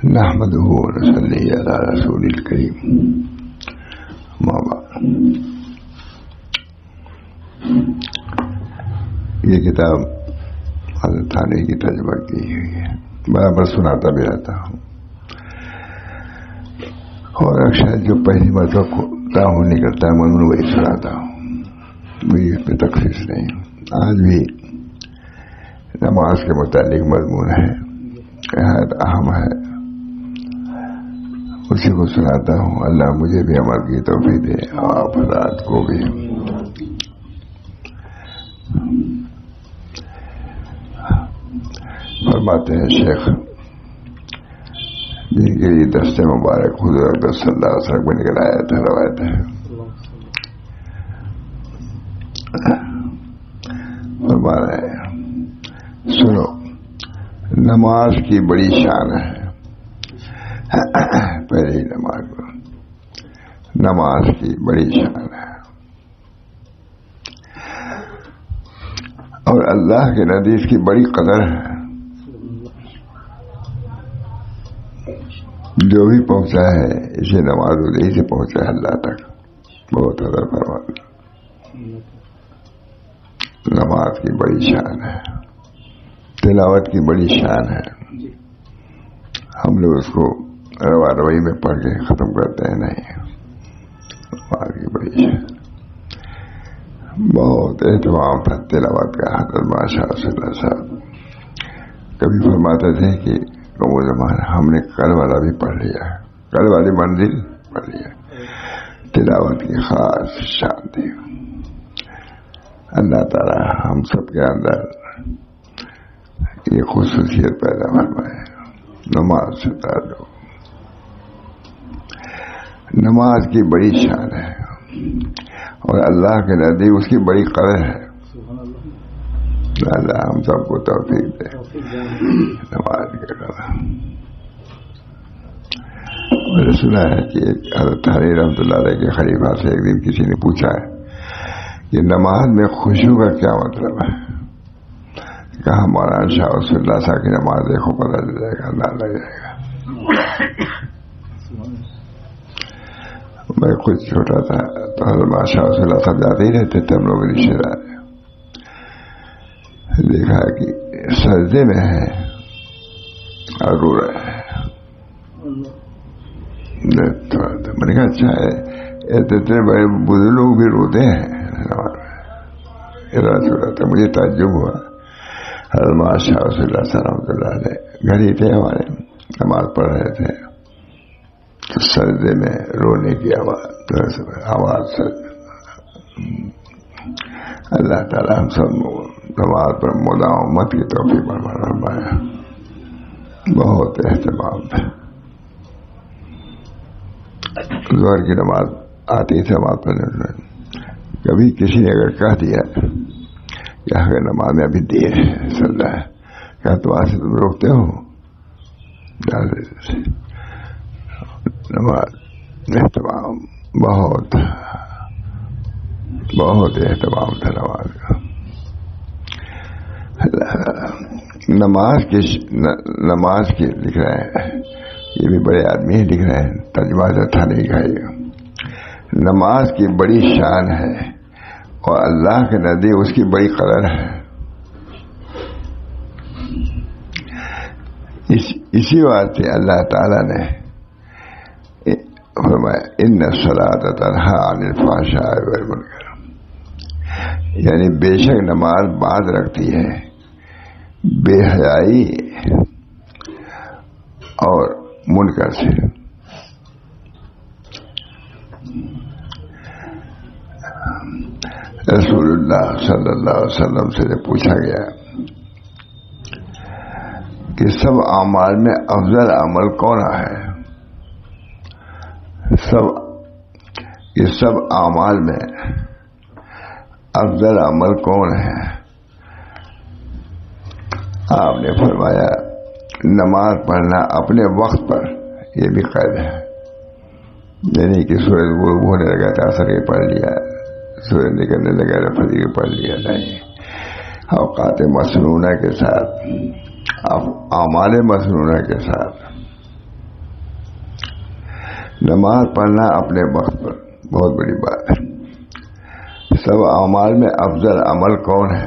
نحمده ونصلي على رسول الكريم ما بعد. یہ کتاب حضرت تھانوی کی ترجمہ کی ہوئی ہے. برابر سناتا بھی رہتا ہوں اور اکثر جو پہلی مرتبہ تعاون نکلتا ہے میں وہی سناتا ہوں. میری اس میں تخصیص نہیں. آج بھی نماز کے متعلق مضمون ہے, نہایت اہم ہے, اسی کو سناتا ہوں. اللہ مجھے بھی عمل کی توفیق دے اور آپ حضرات کو بھی. فرماتے ہیں شیخ جن کے لیے دست مبارک حضور اکرم صلی اللہ علیہ وسلم کو نکل آیا تھا, روایت ہے. فرما رہے ہیں سنو, نماز کی بڑی شان ہے. پہلی نماز کی بڑی شان ہے اور اللہ کے نبی اس کی بڑی قدر ہے. جو بھی پہنچا ہے اسے نماز ادھر سے پہنچا ہے اللہ تک. بہت قدر فرما. نماز کی بڑی شان ہے, تلاوت کی بڑی شان ہے. ہم لوگ اس کو روا روی میں پڑھ کے ختم کرتے ہیں نہیں. نماز کی بڑی شان, بہت اہتمام تھا تلاوت کا. حضرت ماشاء اللہ صاحب کبھی فرماتے تھے کہ وہ زمانہ ہم نے کل والا بھی پڑھ لیا, کل والی منزل پڑھ لیا. تلاوت کی خاص شان تھی. اللہ تعالی ہم سب کے اندر یہ خصوصیت پیدا فرمائے. نماز سے تعلق, نماز کی بڑی شان ہے اور اللہ کے نزدیک اس کی بڑی قدر ہے. اللہ ہم سب کو توفیق دے نماز کی قدر. میں نے سنا ہے کہ حضرت تھانوی رحمۃ اللہ علیہ کے خلیفہ سے ایک دن کسی نے پوچھا ہے کہ نماز میں خشوع کا کیا مطلب ہے. کہا مولانا شاہ رسول اللہ صاحب کی نماز دیکھو پتہ چل جائے گا, اللہ لگ جائے گا. میں خود چھوٹا تھا تو حضرت شاہ رسول اللہ صاحب جاتے ہی رہتے تھے. ہم لوگ رشتے دار دیکھا کہ سجدے میں ہے اور رو رہے ہیں. میں نے کہا اچھا ہے, اتنے بڑے بزرگ لوگ بھی روتے ہیں. مجھے تعجب ہوا. حضرت شاہ رسول اللہ صلی اللہ علیہ گھر ہی تھے ہمارے, نماز پڑھ رہے تھے تو سجدے میں رونے کی آواز سے. اللہ تعالیٰ ہم سب نماز پر مداومت کی توفیق فرمایا. بہت اہتمام ہے. ظہر کی نماز آتی تھی نماز پڑھنے. کبھی کسی نے اگر کہہ دیا کہ اگر نماز میں ابھی دیر ہے چل رہا ہے, کیا تو آج سے تم روکتے ہو؟ نماز اہتمام, بہت بہت اہتمام تھا نماز کا. نماز کی لکھ رہے ہیں, یہ بھی بڑے آدمی ہی لکھ رہے ہیں, ترجمہ تھا نہیں کھائی. نماز کی بڑی شان ہے اور اللہ کے نزدیک اس کی بڑی قدر ہے. اسی واسطے اللہ تعالیٰ نے فرمایا ان الصلاۃ تنہی عن الفحشاء والمنکر, یعنی بے شک نماز باز رکھتی ہے بے حیائی اور منکر سے. رسول اللہ صلی اللہ علیہ وسلم سے پوچھا گیا کہ سب اعمال میں افضل عمل کون ہے؟ سب اعمال میں افضل عمل کون ہے؟ آپ نے فرمایا نماز پڑھنا اپنے وقت پر. یہ بھی قید ہے, یعنی کہ سورج غروب ہونے لگا تھا اثر کے پڑھ لیا, سورج نکلنے لگا تو فجر پڑھ لیا. نہیں, اوقات مسنونہ کے ساتھ, اعمال مسنونہ کے ساتھ نماز پڑھنا اپنے وقت پر بہت بڑی بات ہے. سب اعمال میں افضل عمل کون ہے؟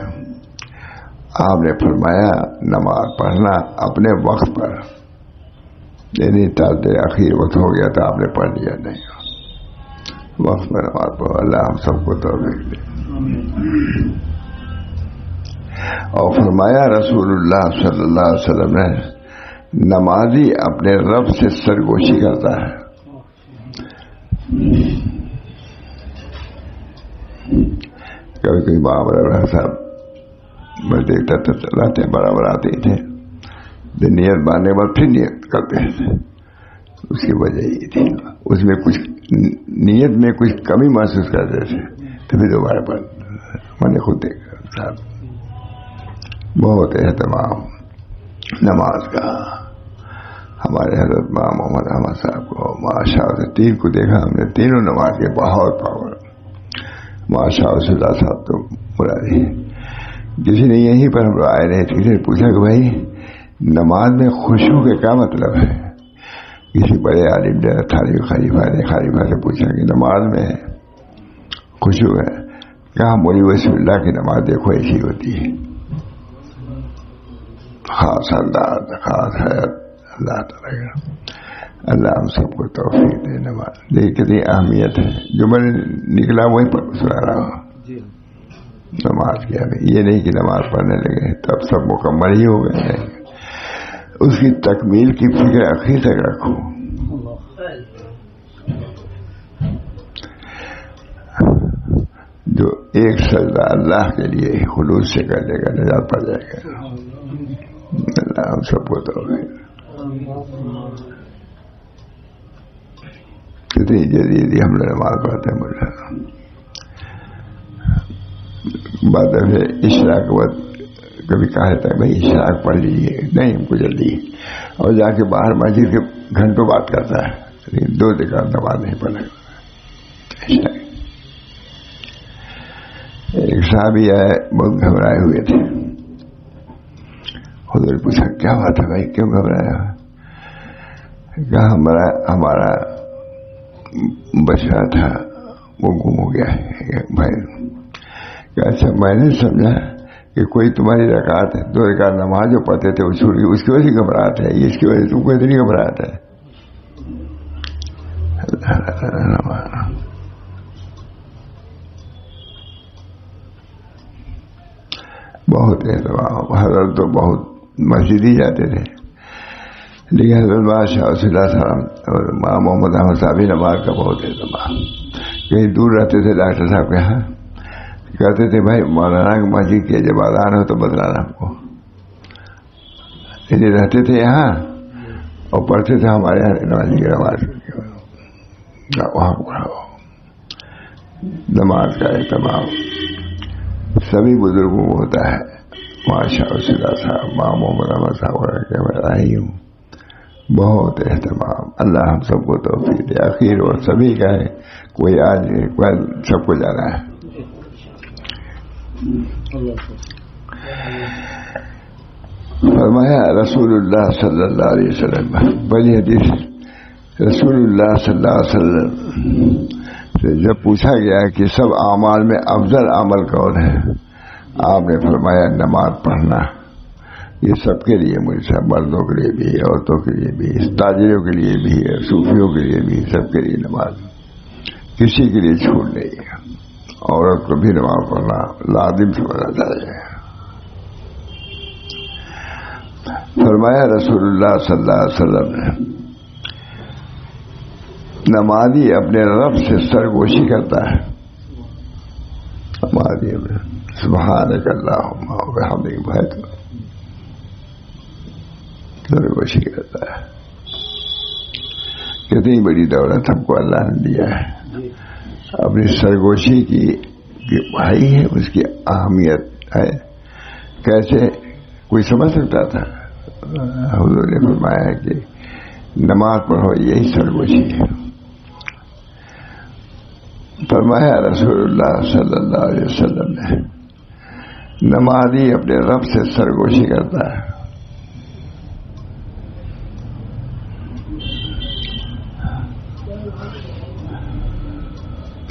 آپ نے فرمایا نماز پڑھنا اپنے وقت پر. یعنی تاکہ آخر وقت ہو گیا تو آپ نے پڑھ لیا، نہیں، وقت پر نماز پڑھو. اللہ ہم سب کو توفیق دے. اور فرمایا رسول اللہ صلی اللہ علیہ وسلم نے نمازی اپنے رب سے سرگوشی کرتا ہے. کبھی کبھی بابر صاحب میں دیکھتا تھا چلاتے برابر آتے تھے، نیت باندھنے کے بعد پھر نیت کرتے تھے. اس کی وجہ یہ تھی اس میں کچھ نیت میں کچھ کمی محسوس کرتے تھے تو پھر دوبارہ پڑھ. میں نے خود دیکھا صاحب بہت اہتمام نماز کا. ہمارے حضرت امام محمد احمد صاحب کو ماشاء اللہ 3 کو دیکھا ہم نے، تینوں نماز کے بہت پاور ماشاء اللہ صاحب تو مرادی. کسی نے یہیں پر ہم آئے رہے تھے، کسی نے پوچھا کہ بھائی نماز میں خشوع کا کیا مطلب ہے؟ کسی بڑے عالم نے خلیفہ سے پوچھا کہ نماز میں خشوع ہے. کہا مولی وسیع اللہ کی نماز دیکھو ایسی ہوتی ہے، خاص انداز، خاص حیات اللہ تعالیٰ کا. اللہ ہم سب کو توفیق دے. نماز دیکھ کتنی اہمیت ہے، جو میں نے نکلا وہیں پر سنا رہا ہوں. نماز کیا ہے یہ نہیں کہ نماز پڑھنے لگے تب سب مکمل ہی ہو گئے ہیں. اس کی تکمیل کی فکر آخر تک رکھو. جو ایک سجدہ اللہ کے لیے خلوص سے کر لے گا نجات پا جائے گا. اللہ ہم سب کو توفیق. کتنی جدیدی ہم لوگ نماز پڑھتے ہیں. مجھے بعد میں اشراق کے بعد کبھی کہا جاتا ہے بھائی اشراق پڑھ لیجیے، نہیں ہم کو جلدی، اور جا کے باہر مسجد کے گھنٹوں بات کرتا ہے، لیکن 2 رکعت نماز نہیں پڑھے. ایک صحابی آئے بہت گھبرائے ہوئے تھے. حضور پوچھا کیا بات ہے بھائی کیوں گھبرایا؟ کہا ہمارا بچہ تھا وہ گم ہو گیا ہے بھائی. کہ اچھا میں نے سمجھا کہ کوئی تمہاری رکعت ہے 2 رکعت نماز جو پڑھتے تھے وہ چھوٹ گئی، اس کی وجہ سے گھبراہٹ ہے، اس کی وجہ سے تم کو اتنی گھبراہٹ ہے. بہت اہتمام. حضرت تو بہت مسجد ہی جاتے تھے، لیکن حضرت بادشاہ صلی اللہ علیہ وسلم اور ماں محمد احمد صاحب نماز کا بہت اہتمام. کہیں دور رہتے تھے ڈاکٹر صاحب کے یہاں، کہتے تھے بھائی مولانا کی مسجد کے جب اذان ہو تو بتلانا ہم کو. رہتے تھے یہاں اور پڑھتے تھے ہمارے یہاں نمازی کی نماز وہاں پڑھاؤ. نماز کا اہتمام سبھی بزرگوں کو ہوتا ہے. ماشاء اللہ صاحب ماں محمد احمد صاحب کے میں آئی ہوں بہت اہتمام. اللہ ہم سب کو توفیق دے. آخر اور سبھی کا ہے، کوئی آج کوئی سب کو جانا ہے. فرمایا رسول اللہ صلی اللہ علیہ وسلم، بڑی حدیث، رسول اللہ صلی اللہ علیہ وسلم سے جب پوچھا گیا کہ سب اعمال میں افضل عمل کون ہے، آپ نے فرمایا نماز پڑھنا. یہ سب کے لیے، مجھے مردوں کے لیے بھی، عورتوں کے لیے بھی، تاجروں کے لیے بھی، صوفیوں کے لیے بھی، سب کے لیے نماز کسی کے لیے چھوٹ نہیں ہے. عورت کو بھی نماز پڑھنا لازم سمجھنا چاہیے. فرمایا رسول اللہ صلی اللہ علیہ وسلم نے نمازی اپنے رب سے سرگوشی کرتا ہے. نمازی سبحانک اللہم و بحمدک بھائی سرگوشی کرتا ہے. کتنی بڑی دولت ہم کو اللہ نے دیا ہے. اپنی سرگوشی کی بھائی ہے، اس کی اہمیت ہے. کیسے کوئی سمجھ سکتا تھا؟ حضور نے فرمایا کہ نماز پڑھو یہی سرگوشی ہے. فرمایا رسول اللہ صلی اللہ علیہ وسلم نے نمازی اپنے رب سے سرگوشی کرتا ہے.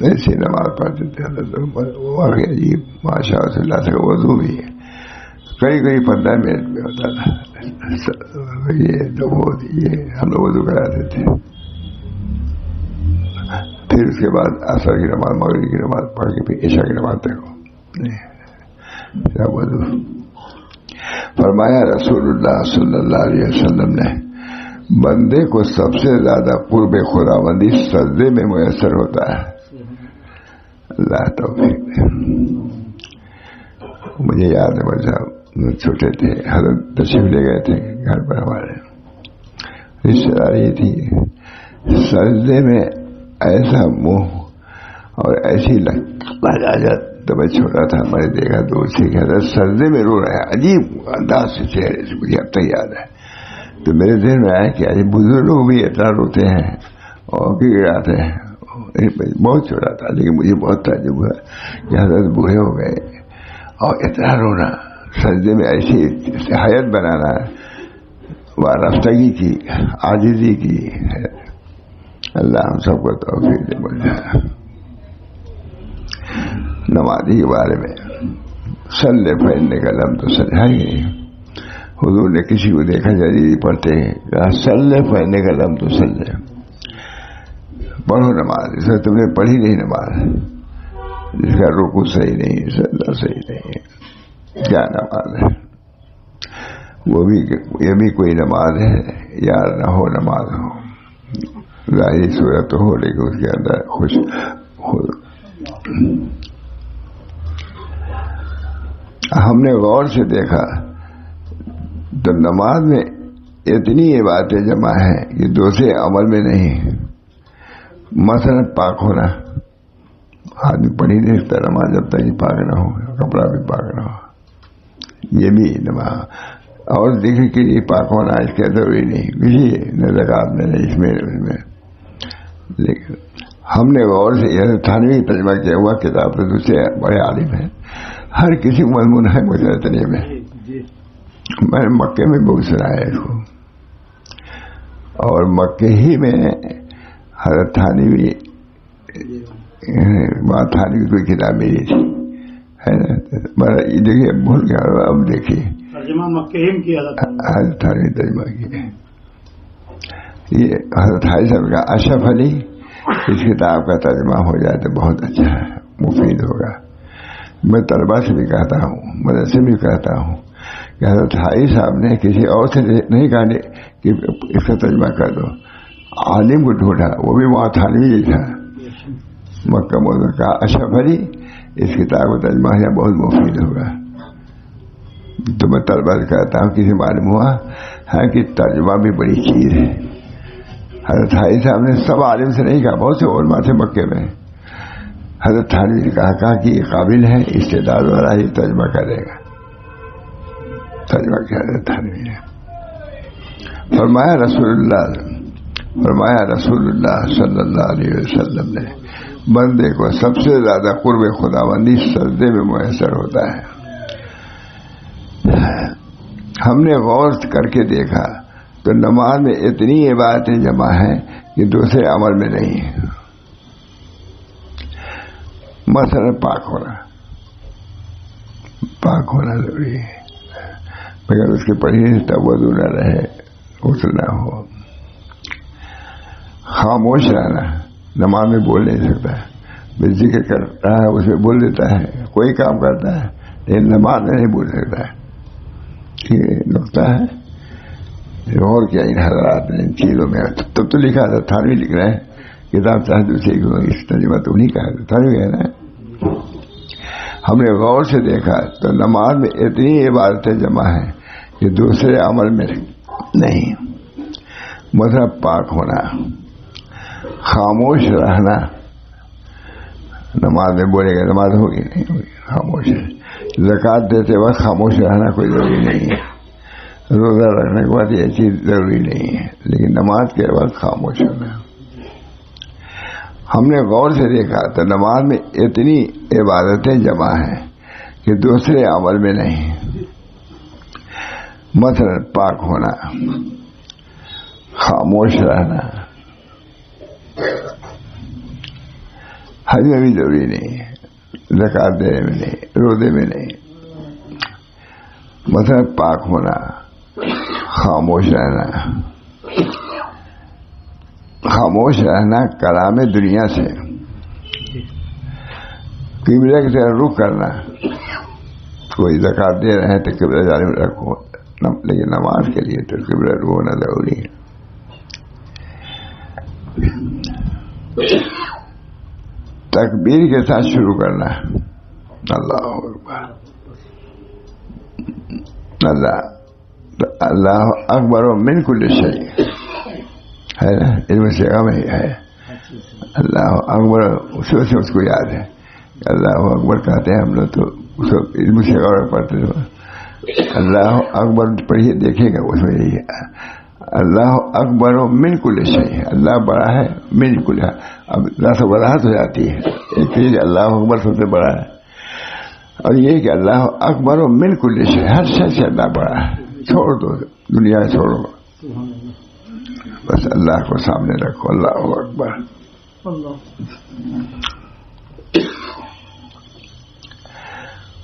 ایسی نماز پڑھتے تھے. واقعی عجیب ماشاء اللہ سے وضو بھی کئی 15 منٹ میں ہوتا تھا. یہ تو یہ ہم لوگ وضو کراتے تھے. پھر اس کے بعد عصر کی نماز مغرب کی نماز پڑھ کے پھر عشاء کی نماز تک وضو. فرمایا رسول اللہ صلی اللہ علیہ وسلم نے بندے کو سب سے زیادہ قرب خداوندی سجدے میں میسر ہوتا ہے. اللہ توفیق دے. مجھے یاد ہے بچہ چھوٹے تھے حضرت تشریف لے گئے تھے گھر پر ہمارے رشتے داری تھی. سجدے میں ایسا منہ اور ایسی لگا تو میں چھوٹا تھا میں نے دیکھا دور سے کہ حضرت سجدے میں رو رہا ہے عجیب انداز سے چہرے سے. مجھے اب تک یاد ہے. تو میرے ذہن میں آیا کہ بزرگ لوگ بھی اتنا روتے ہیں اور گڑاتے ہیں. بہت چھوٹا تھا لیکن مجھے بہت تعجب ہوا کہ حضرت بوڑھے ہو گئے اور اتنا رونا سجدے میں ایسی حیات بنانا رفتگی کی عاجزی کی. اللہ ہم سب کو توفیق دے. نمازی کے بارے میں صلی پڑھنے کا لم تو سجا ہی نہیں. حضور نے کسی کو دیکھا جدید پڑھتے صلی پڑھنے کا لم تو سجا. پڑھو نماز اس میں تم نے پڑھی نہیں نماز جس کا رکوع صحیح نہیں سجدہ صحیح نہیں. کیا نماز ہے یہ بھی کوئی نماز ہے یار نہ ہو نماز ہو ظاہری صورت ہو لیکن اس کے اندر خوش ہم نے غور سے دیکھا تو نماز میں اتنی یہ باتیں جمع ہیں کہ دوسرے عمل میں نہیں. مثلا پاک ہونا آدمی پڑھ ہی نہیں سکتا نماز جب تک پاک نہ ہو کپڑا بھی پاک نہ ہو. یہ بھی نماز اور ذکر کے لیے پاک ہونا اس کے ضروری نہیں کسی نزکات میں نہیں اس میں. لیکن ہم نے غور سے یہ تھانوی ترجمہ کیا ہوا کتاب تو دوسرے بڑے عالم ہیں ہر کسی کو مضمون ہے مجھے تنیہ میں. میں نے مکے میں بہت سنا ہے اس کو اور مکے ہی میں حضرت تھانوی وہاں تھانوی کوئی کتاب میری تھی ہے نا. دیکھیے بھول گیا اب دیکھیے حضرت تھانوی ترجمہ کی یہ حضرت حاجی صاحب کا اشرف علی اس کتاب کا ترجمہ ہو جائے تو بہت اچھا ہے مفید ہوگا. میں طلبا سے بھی کہتا ہوں مدرسے بھی کہتا ہوں کہ حضرت حاجی صاحب نے کسی اور سے نہیں کہا کہ اس کا ترجمہ کر دو. عالم کو ڈھونڈا وہ بھی وہاں تھانوی ہی تھا مکہ معظم کا اشرف علی اس کتاب کا ترجمہ ہے بہت مفید ہوگا. تو میں طلبا سے کہتا ہوں کسی معلوم ہوا ہے کہ ترجمہ بھی بڑی چیز ہے. حضرت حاجی صاحب نے سب عالم سے نہیں کہا بہت سے علماء تھے مکے میں. حضرت تھانوی نے کہا کہ یہ قابل ہے استعداد والا ہی ترجمہ کرے گا. ترجمہ کیا حضرت تھانوی نے. فرمایا رسول اللہ صلی اللہ علیہ وسلم نے بندے کو سب سے زیادہ قرب خداوندی سجدے میں میسر ہوتا ہے. ہم نے غور کر کے دیکھا تو نماز میں اتنی عبادتیں جمع ہیں کہ دوسرے عمل میں نہیں ہیں. مثلا پاک ہونا ضروری ہے مگر اس کے پڑھنے سے تب وضو نہ رہے غسل نہ ہو. خاموش رہنا نماز میں بول نہیں سکتا ہے ذکر کر رہا ہے اس میں بول دیتا ہے کوئی کام کرتا ہے لیکن نماز میں نہیں بول سکتا ہے. یہ نقطہ ہے اور کیا ان حضرات نے ان چیزوں میں تب تو لکھا تھا تھانوی لکھ رہے ہیں کتاب چاہے دوسرے اس ترجمہ تو نہیں کہا تھا تھانوی ہے نا. ہم نے غور سے دیکھا تو نماز میں اتنی عبادتیں جمع ہیں کہ دوسرے عمل میں نہیں. مطلب پاک ہونا خاموش رہنا نماز میں بولے گا نماز ہوگی نہیں ہوگی خاموش ہے. زکوٰۃ دیتے وقت خاموش رہنا کوئی ضروری نہیں ہے. روزہ رکھنے کے بعد یہ چیز ضروری نہیں ہے لیکن نماز کے وقت خاموش ہونا. ہم نے غور سے دیکھا تو نماز میں اتنی عبادتیں جمع ہیں کہ دوسرے عمل میں نہیں. مثلا پاک ہونا خاموش رہنا حج میں بھی ضروری نہیں ہے، زکات دینے میں نہیں، روزے میں نہیں. مثلا پاک ہونا، خاموش رہنا. خاموش رہنا کلام دنیا سے، قبلہ کی طرف رخ کرنا. کوئی زکات دے رہے ہیں تو قبلہ جانب رکھو، لیکن نماز کے لیے تو قبلہ رخ ہونا ضروری ہے. تکبیر کے ساتھ شروع کرنا، اللہ اکبر، اللہ اکبر من کل شیء ہے نا، علم صیغہ میں ہے اللہ اکبر. اس کو یاد ہے اللہ اکبر کہتے ہیں ہم لوگ، تو اس کو علم صیغہ پڑھتے تھے. اللہ اکبر پڑھیے دیکھے گا، اس میں یہی ہے اللہ اکبر من کل شیء، اللہ بڑا ہے من کل. اب اللہ سے وضاحت ہو جاتی ہے، ایک چیز اللہ اکبر سب سے بڑا ہے، اور یہ کہ اللہ اکبر من کل شیء، ہر شے سے اللہ بڑا ہے. چھوڑ دو دنیا چھوڑو، بس اللہ کو سامنے رکھو. اللہ اکبر.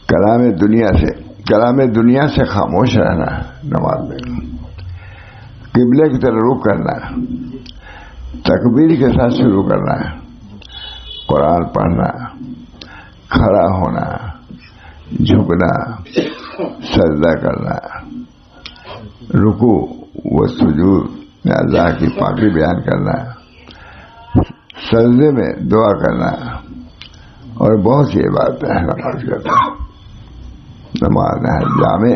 کلام دنیا سے خاموش رہنا نماز میں. قبلے کی طرف رخ کرنا، تکبیر کے ساتھ شروع کرنا، قرآن پڑھنا، کھڑا ہونا، جھکنا، سجدہ کرنا، رکوع و سجود میں اللہ کی پاکی بیان کرنا، سجدے میں دعا کرنا، اور بہت سی عبادتیں ہیں نماز کرنا. نماز ہے جامع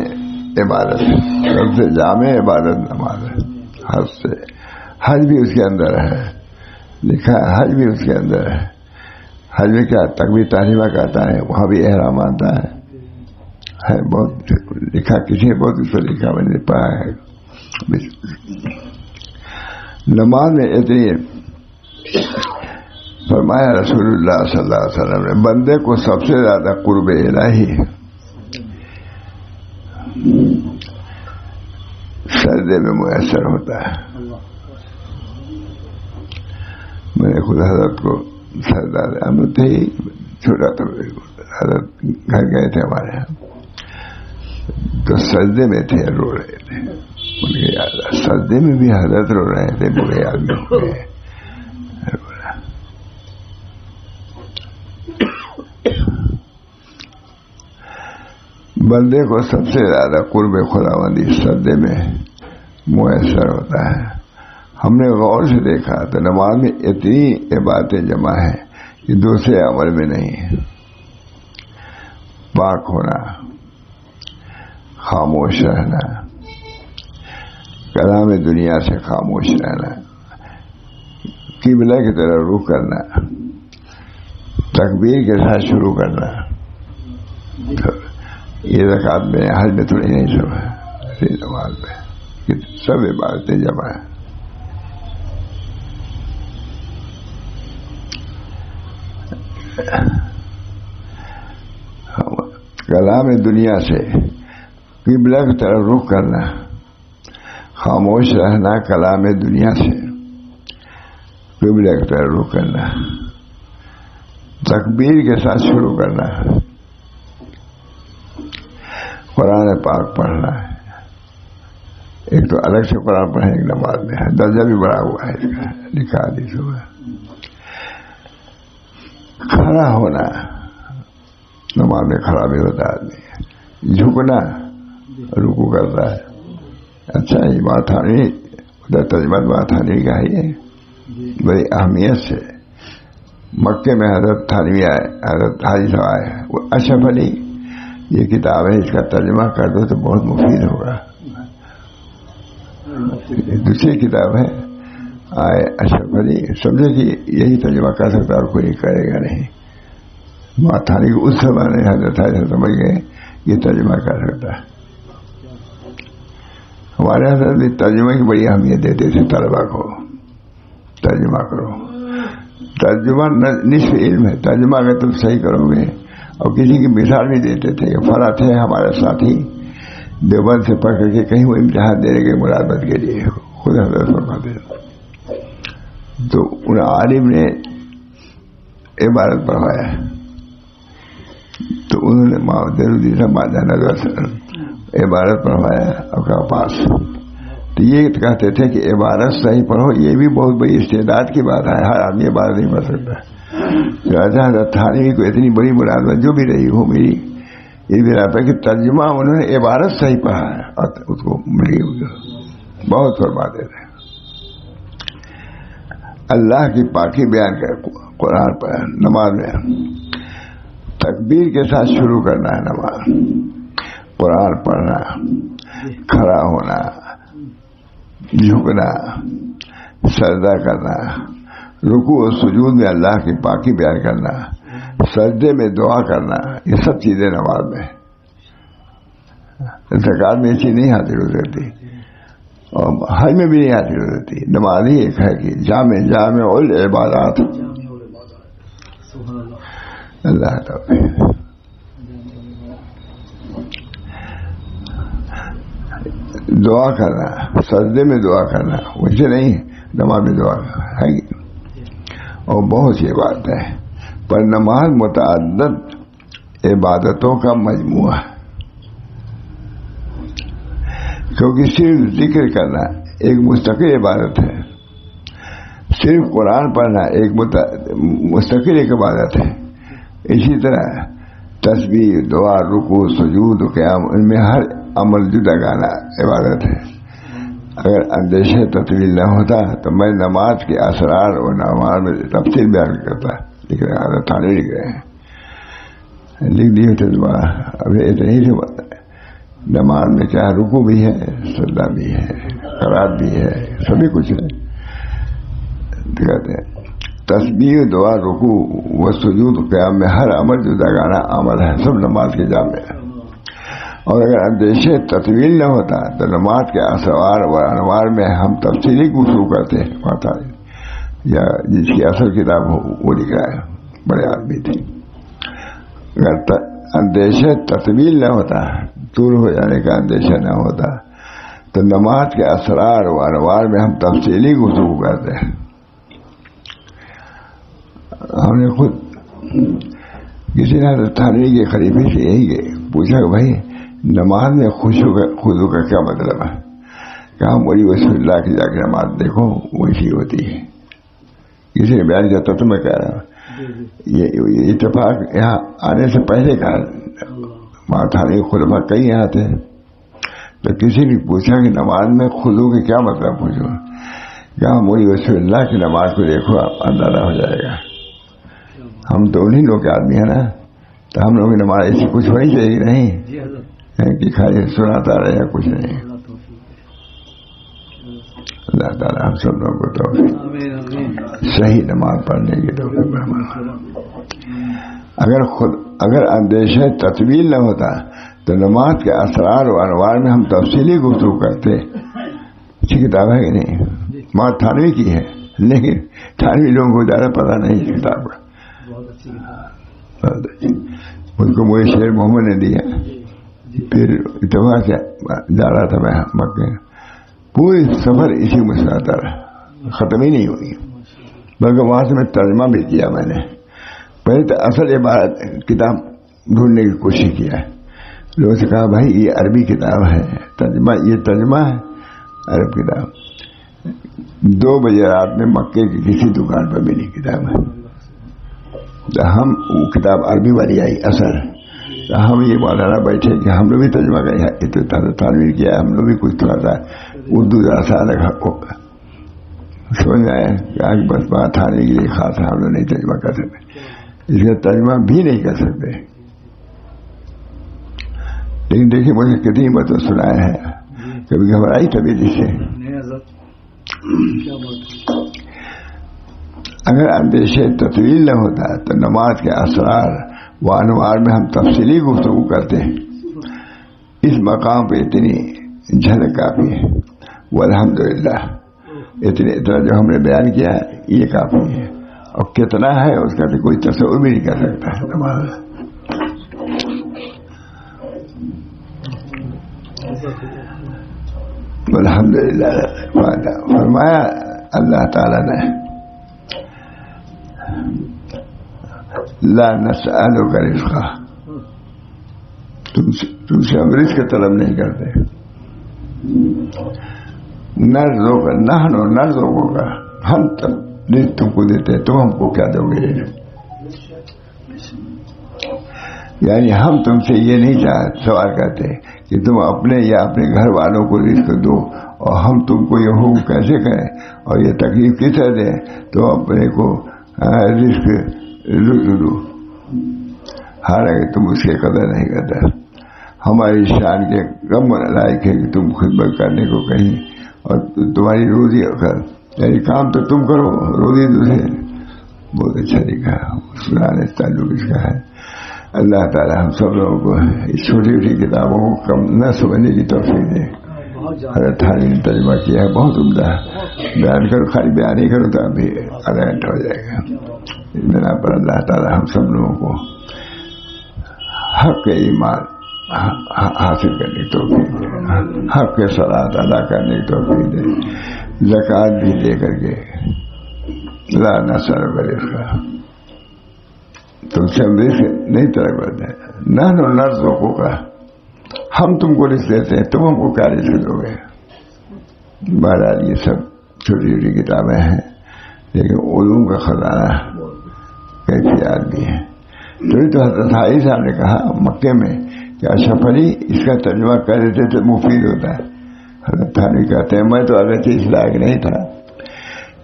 عبادت، سب سے جامع عبادت نماز ہے. حج سے، حج بھی اس کے اندر ہے، لکھا ہے حج بھی اس کے اندر ہے. حج میں کیا تکبیر تحریمہ کہتا ہے، وہاں بھی احرام آتا ہے بہت لکھا، کسی نے بہت اس پر لکھا، میں نے پڑھا ہے. نماز میں اتنی فرمایا رسول اللہ صلی اللہ علیہ وسلم نے، بندے کو سب سے زیادہ قرب الہی سجدے میں میسر ہوتا ہے. میں نے خود حضرت کو سجدہ ہم تھے ہی چھوٹا، تو حضرت گھر گئے تھے ہمارے یہاں، تو سجدے میں تھے، رو رہے تھے. ان کے یاد سجدے میں بھی حضرت رو رہے تھے، بڑے آدمی ہو گئے. بندے کو سب سے زیادہ قرب خداوندی سجدے میں میسر ہوتا ہے. ہم نے غور سے دیکھا تو نماز میں اتنی عبادتیں جمع ہیں کہ دوسرے عمل میں نہیں ہے. پاک ہونا، خاموش رہنا، کلام دنیا سے خاموش رہنا، قبلہ کی طرف رخ کرنا، تکبیر کے ساتھ شروع کرنا. یہ زکات میں، حج میں تھوڑی نہیں سب ہے، نماز میں سب عبادتیں جمع ہیں. کلام دنیا سے قبلہ کی طرف رخ کرنا، خاموش رہنا، کلام دنیا سے قبلہ کی طرف رخ کرنا، تکبیر کے ساتھ شروع کرنا، قرآن پاک پڑھنا ہے. ایک تو الگ سے قرآن پڑھیں، ایک نماز میں ہے، درجہ بھی بڑا ہوا ہے اس کا، لکھا حدیث ہوا. کھڑا ہونا، نماز میں کھڑا بھی ہوتا ہے آدمی. جھکنا، رکوع کرتا ہے. اچھا یہ بات ہانی ادھر ترجمہ بات ہانی کا ہی ہے بڑی اہمیت سے. مکے میں حضرت تھانوی آئے، حضرت حاجی صاحب آئے، وہ اشرف علی یہ کتاب ہے، اس کا ترجمہ کر دو تو بہت مفید ہوگا. دوسری کتاب ہے آئے اشرف علی، سمجھے کہ یہی ترجمہ کر سکتا اور کوئی کرے گا نہیں. ماتھانی کو اس زمانے حضرت حاجی سمجھ گئے یہ ترجمہ کر سکتا ہے. ہمارے حضرت بھی ترجمے کی بڑی اہمیت دیتے تھے طلبا کو، ترجمہ کرو. ترجمہ نصف علم ہے. ترجمہ اگر تم صحیح کرو گے، اور کسی کی مثال بھی دیتے تھے کہ فلاں تھے ہمارے ساتھی دیوبند سے پڑھ کر کے کہیں وہ امتحان دینے کے ملازمت کے لیے، خود حضرت فرماتے. تو ان عالم نے عبادت پڑھوایا. تو انہوں نے درودی سے عبادت پڑھوایا اور کہا پاس. تو یہ کہتے تھے کہ عبادت صحیح پڑھو. یہ بھی بہت بڑی استعداد کی بات ہے, ہر آدمی عبادت نہیں پڑھ سکتا. راجہ حضرت تھانوی کو اتنی بڑی ملازمت جو بھی رہی ہو میری یہ بھی رہتا ہے کہ ترجمہ انہوں نے عبادت صحیح پڑھا ہے اور اس کو ملی ہوئی بہت فرماتے تھے. اللہ کی پاکی بیان کر قرآن پر نماز میں تکبیر کے ساتھ شروع کرنا ہے نماز. قرآن پڑھنا, کھڑا ہونا, جھکنا, سجدہ کرنا, رکوع و سجود میں اللہ کی پاکی بیان کرنا, سجدے میں دعا کرنا, یہ سب چیزیں نماز میں. زکات میں یہ چیز نہیں حاصل ہو سکتی اور حج میں بھی نہیں حاصل ہو سکتی. نماز ہی ایک ہے کہ جامع العبادات. اللہ تعالی دعا کرنا, سجدے میں دعا کرنا, ویسے نہیں نماز میں دعا ہے اور بہت سی بات ہے. پر نماز متعدد عبادتوں کا مجموعہ ہے, کیونکہ صرف ذکر کرنا ایک مستقل عبادت ہے, صرف قرآن پڑھنا ایک مستقل ایک عبادت ہے. اسی طرح تسبیح, دعا, رکوع, سجود و قیام, ان میں ہر عمل جدا گانا عبادت ہے. اگر اندیشہ تطویل نہ ہوتا تو میں نماز کے اسرار اور نماز میں تفصیل بیان کرتا. لکھ رہے حضرت تھانوی لکھ رہے ہیں, لکھ دیے تھے ابھی اتنے ہی سے. نماز میں کیا رکوع بھی ہے, سجدہ بھی ہے, قرات بھی ہے, سبھی کچھ ہے. کہتے ہیں تسبیح, دعا, رکوع و سجود قیام میں ہر عمل جدا گانا عمل ہے, سب نماز کے جامع ہے. اور اگر اندیشے تطویل نہ ہوتا تو نماز کے اسرار و انوار میں ہم تفصیلی گفتگو کرتے ہیں. پتہ یا جس کی اصل کتاب ہو وہ لکھ رہا ہے, بڑے آدمی تھے. اگر اندیشے تطویل نہ ہوتا, طول ہو جانے کا اندیشہ نہ ہوتا تو نماز کے اسرار و انوار میں ہم تفصیلی گفتگو کرتے ہیں. ہم نے خود کسی نے تھانوی کے خلیفے سے یہی پوچھا کہ بھائی نماز میں خضوع کا کیا مطلب ہے؟ کہا مولی وسیع اللہ کی جا کے نماز دیکھو ویسی ہوتی ہے. کسی نے بیان کیا تو میں کہہ رہا ہوں یہ اتفاق یہاں آنے سے پہلے کا وہاں تھانوی خلفاء کئی یہاں تھے. تو کسی نے پوچھا کہ نماز میں خضوع کے کیا مطلب پوچھو؟ کہا مولی وسیع اللہ کی نماز کو دیکھو اندازہ ہو جائے گا. ہم تو انہیں لوگ کے آدمی ہیں نا, تو ہم لوگ کی نماز ایسی کچھ ہونی چاہیے نہیں کہ خالی سناتا رہے یا کچھ نہیں. اللہ تعالیٰ ہم سب لوگوں کو توفیق صحیح نماز پڑھنے کی توفیق. اگر اندیشہ تطویل نہ ہوتا تو نماز کے اسرار و انوار میں ہم تفصیلی گفتگو کرتے. اچھی کتاب ہے کہ نہیں؟ ماں تھانوی کی ہے, لیکن تھانوی لوگوں کو زیادہ پتہ نہیں اس کتاب کا. مجھ کو مجھے شیر محمد نے دیا. پھر اتفاق سے جا رہا تھا میں مکے, پوری سفر اسی میں سے آتا رہا, ختم ہی نہیں ہوئی. بلکہ وہاں سے میں ترجمہ بھی کیا. میں نے پہلے تو اصل عبارت کتاب ڈھونڈنے کی کوشش کیا. لوگوں سے کہا بھائی یہ عربی کتاب ہے, یہ ترجمہ ہے عرب کتاب. 2 بجے رات میں مکے کی کسی دکان پر ملی کتاب ہے. ہم وہ کتاب عربی والی آئی اثر, تو ہم یہ مولانا بیٹھے کہ ہم لوگ بھی ترجمہ کریں, تعمیر کیا, ہم لوگ بھی کچھ تھوڑا سا اردو ذرا الگ سمجھ آئے کہ بس بات آنے کے لیے خاص ہم لوگ نہیں ترجمہ کر سکتے, اس کا ترجمہ بھی نہیں کر سکتے. لیکن دیکھیے مجھے کتنی باتیں سنایا ہے, کبھی گھبرائی کبھی جس سے. اگر اندیشے تطویل نہ ہوتا تو نماز کے اسرار و انوار میں ہم تفصیلی گفتگو کرتے ہیں. اس مقام پہ اتنی جھلک کافی ہے. والحمدللہ اتنا جو ہم نے بیان کیا ہے یہ کافی ہے, اور کتنا ہے اس کا تو کوئی تصور بھی نہیں کر سکتا ہے. نماز الحمدللہ فرمایا اللہ تعالیٰ نے لا نسألک رزقا، تم سے ہم رزق طلب نہیں کرتے. نحن نرزقک، ہم رزق تم کو دیتے ہیں، تم ہم کو کیا دو گے؟ یعنی ہم تم سے یہ نہیں سوال کرتے کہ تم اپنے یا اپنے گھر والوں کو رزق دو، اور ہم تم کو یہ حکم کیسے کریں اور یہ تکلیف کسے دیں تو اپنے کو رزق دو. حالانکہ تم اس کی قدر نہیں کرتا. ہماری شان کے کم لائق ہے کہ تم خدمت کرنے کو کہیں، اور تمہاری روزی یعنی کام تو تم کرو، روزی دوسرے. بہت اچھا لکھا سنانے تعلق اس کا ہے. اللہ تعالیٰ ہم سب لوگوں کو اس چھوٹی چھوٹی کتابوں کو کم نہ سمجھنے کی توفیق دے. حضرت تھانی نے ترجمہ کیا ہے، بہت عمدہ. بیان کرو، خالی بیان ہی کرو تو ابھی آدھا گھنٹہ ہو جائے گا. اس بنا پر اللہ تعالیٰ ہم سب لوگوں کو حق ایمان حاصل کرنے کی توفیق دے، حق کے صلاۃ ادا کرنے کی توفیق دے، زکوٰۃ بھی دے کر کے. لا نسألک رزقا، تم سے ہم رزق نہیں طلب کرتے. نحن نرزقک، ہم تم کو رزق دیتے ہیں، تم ہم کو کیا رزق دو گے؟ بہرحال یہ سب چھوٹی چھوٹی کتابیں ہیں، لیکن علوم کا خزانہ کیفیات بھی ہے. تو حضرت علی صاحب نے کہا مکے میں کہ اشرف علی اس کا ترجمہ کر دیتے تو مفید ہوتا ہے. حضرت علی کہتے ہیں میں تو حضرت اس لائق نہیں تھا،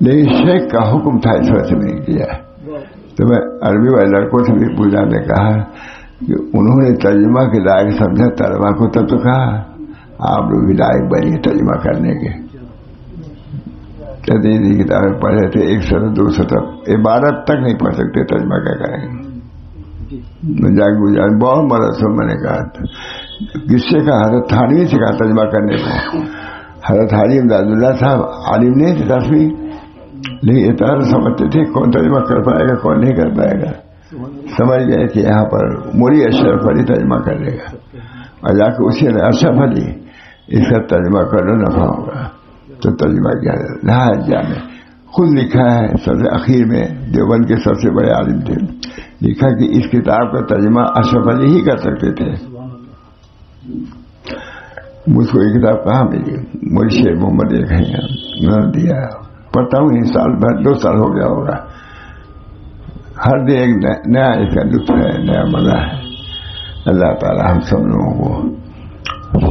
لیکن شیخ کا حکم تھا اس وجہ سے نہیں کیا. تو میں عربی والے لڑکوں سے بھی پوچھا، نے کہا کہ انہوں نے ترجمہ کے لائق سمجھا طلبا کو، تب تو کہا آپ لوگ بھی لائق بنیے ترجمہ کرنے کے. تدریسی کتابیں پڑھے تھے، 1 سطر 2 سطر عبارت تک نہیں پڑھ سکتے، ترجمہ کیا کریں گے؟ بہت مرض میں نے کہا کس سے کہا؟ حضرت تھانوی سے کہا ترجمہ کرنے کو. حضرت حاجی امداد اللہ صاحب عالم نہیں تھے تصویر، لیکن اتنا سمجھتے تھے کون ترجمہ کر پائے گا کون نہیں کر پائے گا. سمجھ گئے کہ یہاں پر موری اشرف علی ترجمہ کر لے گا، اور جا کے اسی نے اشرف علی اس کا ترجمہ کر لو نفع ہوگا. تو ترجمہ کیا جانے خود لکھا ہے سب سے اخیر میں، دیوبند کے سب سے بڑے عالم تھے، لکھا کہ اس کتاب کا ترجمہ اشرف علی ہی کر سکتے تھے. مجھ کو یہ کتاب کہاں ملی؟ مجھے شیر محمد ایک ہے دیا، پڑھتا ہوں. سال بھر 2 سال ہو گیا ہوگا. ہر دن ایک نیا اس کا لطف ہے، نیا مزہ ہے. اللہ تعالی ہم سب لوگوں کو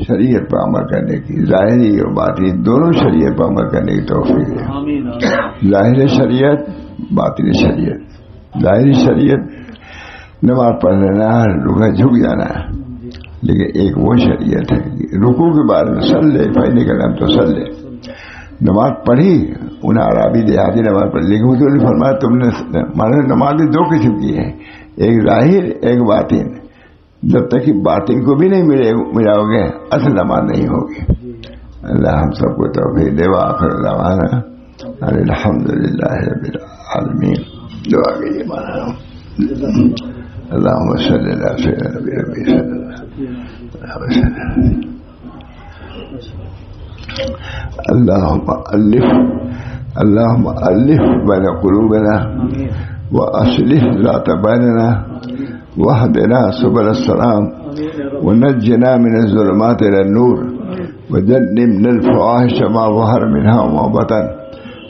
شریعت پر عمل کرنے کی، ظاہری اور باطنی دونوں شریعت پر عمل کرنے کی توفیق ہے. ظاہر شریعت، باطنی شریعت. ظاہری شریعت نماز پڑھ لینا، رکوع جھک جانا، لیکن ایک وہ شریعت ہے کہ رکوع کے بعد میں صلی پڑھنے کا نام تو صلی، نماز پڑھی انہیں عربی دیہاتی نماز پڑھی. لیکن حضور نے فرمایا تم نے مانا نماز 2 قسم کی ہے، ایک ظاہر ایک باطن. جب تک کہ باطن کو بھی نہیں ملاؤ گے اصل نماز نہیں ہوگی. اللہ ہم سب کو توفیق دے. وآخر دعوانا الحمدللہ رب العالمین. دعا کیجیے مانا. اللہم صلی اللہ سیدنا نبی ربی صلی اللہ علیہ وسلم. اللهم ألف بين قلوبنا وأصلح ذات بيننا واهدنا سبل السلام ونجنا من الظلمات إلى النور وجنبنا الفواحش ما ظهر منها وما بطن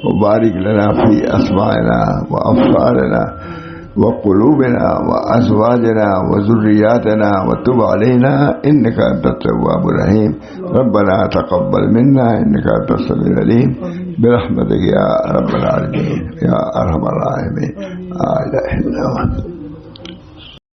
وبارك لنا في أسماعنا وأبصارنا وقلوبنا وأزواجنا وذرياتنا وتب علينا إنك أنت التواب الرحيم. ربنا تقبل منا إنك أنت السميع العليم برحمتك يا رب العالمين يا أرحم الراحمين. لا إله إلا أنت.